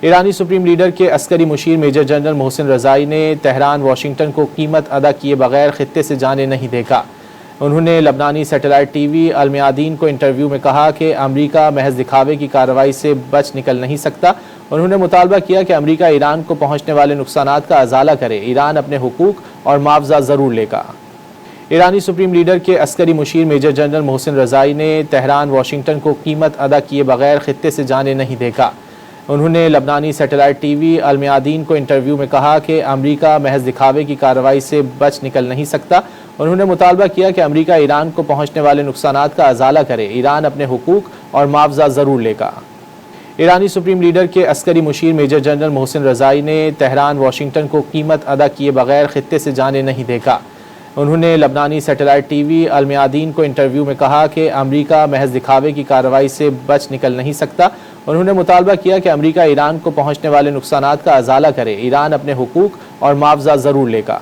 ایرانی supreme leader کے عسکری مشیر میجر جنرل محسن رضائی نے تہران واشنگٹن کو قیمت ادا کیے بغیر خطے سے جانے نہیں دیکھا۔ انہوں نے لبنانی سیٹلائٹ ٹی وی المیادین کو انٹرویو میں کہا کہ امریکہ محض دکھاوے کی کارروائی سے بچ نکل نہیں سکتا۔ انہوں نے مطالبہ کیا کہ امریکہ ایران کو پہنچنے والے نقصانات کا ازالہ کرے، ایران اپنے حقوق اور معاوضہ ضرور لے گا۔ ایرانی سپریم لیڈر کے عسکری مشیر میجر جنرل محسن رضائی نے تہران واشنگٹن کو قیمت ادا کیے بغیر خطے سے جانے نہیں دیکھا۔ انہوں نے لبنانی سیٹلائٹ ٹی وی المیادین کو انٹرویو میں کہا کہ امریکہ محض دکھاوے کی کارروائی سے بچ نکل نہیں سکتا۔ انہوں نے مطالبہ کیا کہ امریکہ ایران کو پہنچنے والے نقصانات کا ازالہ کرے، ایران اپنے حقوق اور معاوضہ ضرور لے گا۔ ایرانی سپریم لیڈر کے عسکری مشیر میجر جنرل محسن رضائی نے تہران واشنگٹن کو قیمت ادا کیے بغیر خطے سے جانے نہیں دیکھا۔ انہوں نے لبنانی سیٹلائٹ ٹی وی المیادین کو انٹرویو میں کہا کہ امریکہ محض دکھاوے کی کارروائی سے بچ نکل نہیں سکتا۔ انہوں نے مطالبہ کیا کہ امریکہ ایران کو پہنچنے والے نقصانات کا ازالہ کرے، ایران اپنے حقوق اور معاوضہ ضرور لے گا۔